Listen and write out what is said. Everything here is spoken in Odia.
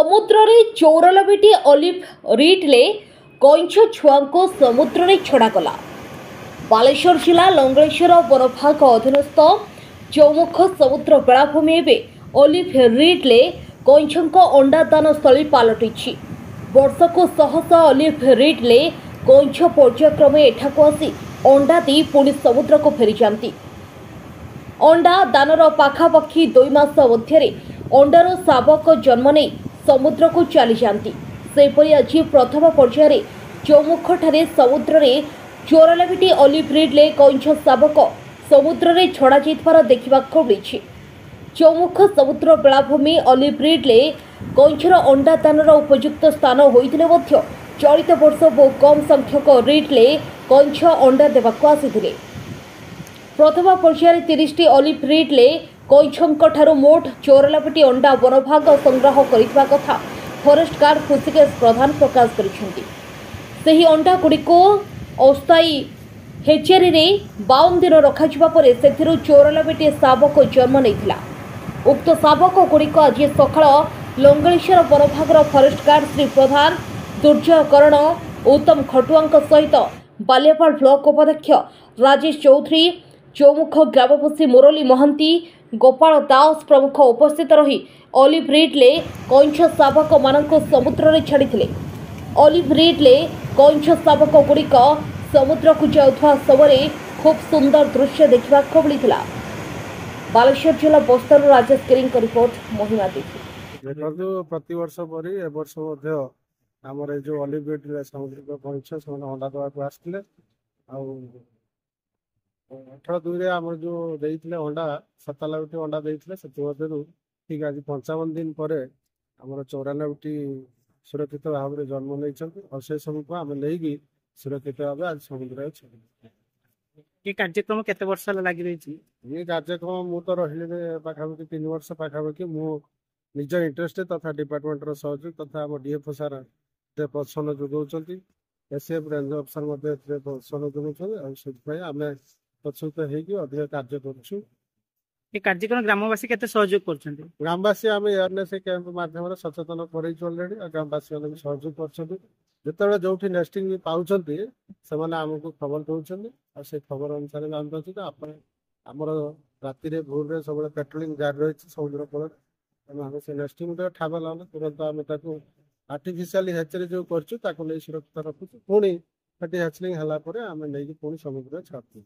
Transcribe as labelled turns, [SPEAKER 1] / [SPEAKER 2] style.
[SPEAKER 1] ସମୁଦ୍ରରେ ଚୌରାଲବେଟି ଅଲିଭ ରିଡ୍ଲେ କଇଁଛ ଛୁଆଙ୍କୁ ସମୁଦ୍ରରେ ଛଡ଼ାଗଲା। ବାଲେଶ୍ୱର ଜିଲ୍ଲା ଲଙ୍ଗଳେଶ୍ୱର ବନବିଭାଗ ଅଧୀନସ୍ଥ ଚୌମୁଖ ସମୁଦ୍ର ବେଳାଭୂମି ଏବେ ଅଲିଭ ରିଡ୍ଲେ କଇଁଛଙ୍କ ଅଣ୍ଡାଦାନ ସ୍ଥଳୀ ପାଲଟିଛି। ବର୍ଷକୁ ଶହ ଶହ ଅଲିଭ ରିଡ୍ଲେ କଇଁଛ ପର୍ଯ୍ୟାୟକ୍ରମେ ଏଠାକୁ ଆସି ଅଣ୍ଡା ଦେଇ ପୁଣି ସମୁଦ୍ରକୁ ଫେରିଯାଆନ୍ତି। ଅଣ୍ଡା ଦାନର ପାଖାପାଖି 2 ମାସ ମଧ୍ୟରେ ଅଣ୍ଡାର ଶାବକ ଜନ୍ମ ନେଇ ସମୁଦ୍ରକୁ ଚାଲିଯାଆନ୍ତି। ସେହିପରି ଆଜି ପ୍ରଥମ ପର୍ଯ୍ୟାୟରେ ଚୌମୁଖଠାରେ ସମୁଦ୍ରରେ ଚୌରାଲବେଟି ଅଲିଭ ରିଡ୍ଲେ କଇଁଛ ଶାବକ ସମୁଦ୍ରରେ ଛଡ଼ାଯାଇଥିବାର ଦେଖିବାକୁ ମିଳିଛି। ଚୌମୁଖ ସମୁଦ୍ର ବେଳାଭୂମି ଅଲିଭ ରିଡ୍ଲେ କଇଁଛର ଅଣ୍ଡା ଦାନର ଉପଯୁକ୍ତ ସ୍ଥାନ ହୋଇଥିଲେ ମଧ୍ୟ ଚଳିତ ବର୍ଷ ବହୁ କମ୍ ସଂଖ୍ୟକ ରିଡ୍ଲେ କଇଁଛ ଅଣ୍ଡା ଦେବାକୁ ଆସିଥିଲେ। ପ୍ରଥମ ପର୍ଯ୍ୟାୟରେ 30ଟି ଅଲିଭ ରିଡ୍ଲେ କଇଁଛଙ୍କଠାରୁ ମୋଟ 94ଟି ଅଣ୍ଡା ବନବିଭାଗ ସଂଗ୍ରହ କରିଥିବା କଥା ଫରେଷ୍ଟ ଗାର୍ଡ ହୃଷିକେଶ ପ୍ରଧାନ ପ୍ରକାଶ କରିଛନ୍ତି। ସେହି ଅଣ୍ଡାଗୁଡ଼ିକୁ ଅସ୍ଥାୟୀ ହେଚେରୀରେ 52 ଦିନ ରଖାଯିବା ପରେ ସେଥିରୁ 94ଟି ଶାବକ ଜନ୍ମ ନେଇଥିଲା। ଉକ୍ତ ଶାବକଗୁଡ଼ିକ ଆଜି ସକାଳ ଲଙ୍ଗଳେଶ୍ୱର ବନବିଭାଗର ଫରେଷ୍ଟ ଗାର୍ଡ ଶ୍ରୀ ପ୍ରଧାନ, ଦୁର୍ଜୟ କରଣ, ଉତ୍ତମ ଖଟୁଆଙ୍କ ସହିତ ବାଲିଆପାଳ ବ୍ଲକ ଉପାଧ୍ୟକ୍ଷ ରାଜେଶ ଚୌଧୁରୀ, ଚୌମୁଖ ଗ୍ରାମବାସୀ ମୁରଲୀ ମହାନ୍ତି, ଗୋପାଳ ଦାସ ପ୍ରମୁଖ ଉପସ୍ଥିତ ରହି ଅଲିଭ ରିଡ୍ଲେ କଇଁଛ ଶାବକମାନଙ୍କୁ ସମୁଦ୍ରରେ ଛାଡ଼ିଥିଲେ। ଅଲିଭ ରିଡ୍ଲେ କଇଁଛ ଶାବକଗୁଡ଼ିକ ସମୁଦ୍ରକୁ ଯାଉଥିବା ସମୟରେ ଖୁବ୍ ସୁନ୍ଦର ଦୃଶ୍ୟ ଦେଖିବାକୁ ମିଳିଥିଲା। ବାଲେଶ୍ୱର ଜିଲ୍ଲା ବସ୍ତରରୁ ରାଜେଶ ଗିରିଙ୍କ ରିପୋର୍ଟ, ମହିମା ଟିଭି।
[SPEAKER 2] ପ୍ରତିବର୍ଷ ପରି ଏ ବର୍ଷ ମଧ୍ୟ ଆମର ଏ ଯେଉଁ ଅଲିଭ ରିଡ୍ଲେ ସାମୁଦ୍ରିକ କଇଁଛ ସେମାନେ ଅଣ୍ଡା ଦେବାକୁ ଆସିଥିଲେ। ଆଉ 18/2ରେ ଆମର ଯେଉଁ ଦେଇଥିଲେ ଅଣ୍ଡା 97ଟି ଅଣ୍ଡା ଦେଇଥିଲେ। ସେଥିମଧ୍ୟରୁ ଠିକ୍ ଆଜି 55 ଦିନ ପରେ ଆମର 94ଟି ସୁରକ୍ଷିତ ଭାବରେ ଜନ୍ମ ନେଇଛନ୍ତି। ଆଉ ସେ ସବୁକୁ ଆମେ ନେଇକି ସୁରକ୍ଷିତ ଭାବେ ଆଜି ସମୁଦ୍ରରେ ଛାଡ଼ିବୁ।
[SPEAKER 3] ଏ କାର୍ଯ୍ୟକ୍ରମ କେତେ ବର୍ଷ ହେଲା ଲାଗି ରହିଛି?
[SPEAKER 2] ଏ କାର୍ଯ୍ୟକ୍ରମ ମୁଁ ତ ରହିଲି ପାଖାପାଖି 3 ବର୍ଷ ପାଖାପାଖି। ମୁଁ ନିଜ ଇଣ୍ଟରେଷ୍ଟ ତଥା ଡିପାର୍ଟମେଣ୍ଟର ସହଯୋଗ ତଥା ଆମ DFO ସାର୍ ଏଥିରେ ପ୍ରୋତ୍ସାହନ ଯୋଗାଉଛନ୍ତି। SAF ରେଞ୍ଜ ଅଫିସର ମଧ୍ୟ ଏଥିରେ ପ୍ରୋତ୍ସାହନ ଯୋଗାଉଛନ୍ତି। ଆଉ ସେଥିପାଇଁ ଆମେ ପ୍ରସ୍ତୁତ ହେଇକି ଅଧିକ କାର୍ଯ୍ୟ କରୁଛୁ।
[SPEAKER 3] ଏ କାର୍ଯ୍ୟକ୍ରମ ଗ୍ରାମବାସୀ କେତେ ସହଯୋଗ କରୁଛନ୍ତି?
[SPEAKER 2] ଗ୍ରାମବାସୀ ଆମେ ଏୟାରନେସ୍ କ୍ୟାମ୍ପ ମାଧ୍ୟମରେ ସଚେତନ କରେଇଛୁ ଅଲରେଡି। ଆଉ ଗ୍ରାମବାସୀ ମାନେ ବି ସହଯୋଗ କରୁଛନ୍ତି। ଯେତେବେଳେ ଯୋଉଠି ନେଷ୍ଟିଂ ପାଉଛନ୍ତି ସେମାନେ ଆମକୁ ଖବର ଦଉଛନ୍ତି। ଆଉ ସେ ଖବର ଅନୁସାରେ ଆମେ ପାଉଛୁ। ଆମର ରାତିରେ ଭୋରରେ ସବୁବେଳେ ପେଟ୍ରୋଲିଂ ଜାରି ରହିଛି ସମୁଦ୍ର କୂଳରେ। ତେଣୁ ଆମେ ସେ ନେଷ୍ଟିଂ ଠାବ ହେଲେ ତୁରନ୍ତ ଆମେ ତାକୁ ଆର୍ଟିଫିସିଆଲି ହେଚେରୀ ଯୋଉ କରୁଛୁ ତାକୁ ନେଇ ସୁରକ୍ଷିତ ରଖୁଛୁ। ପୁଣି ସେଠି ହେଚଲିଂ ହେଲା ପରେ ଆମେ ନେଇକି ପୁଣି ସମୁଦ୍ରରେ ଛାଡୁଛୁ।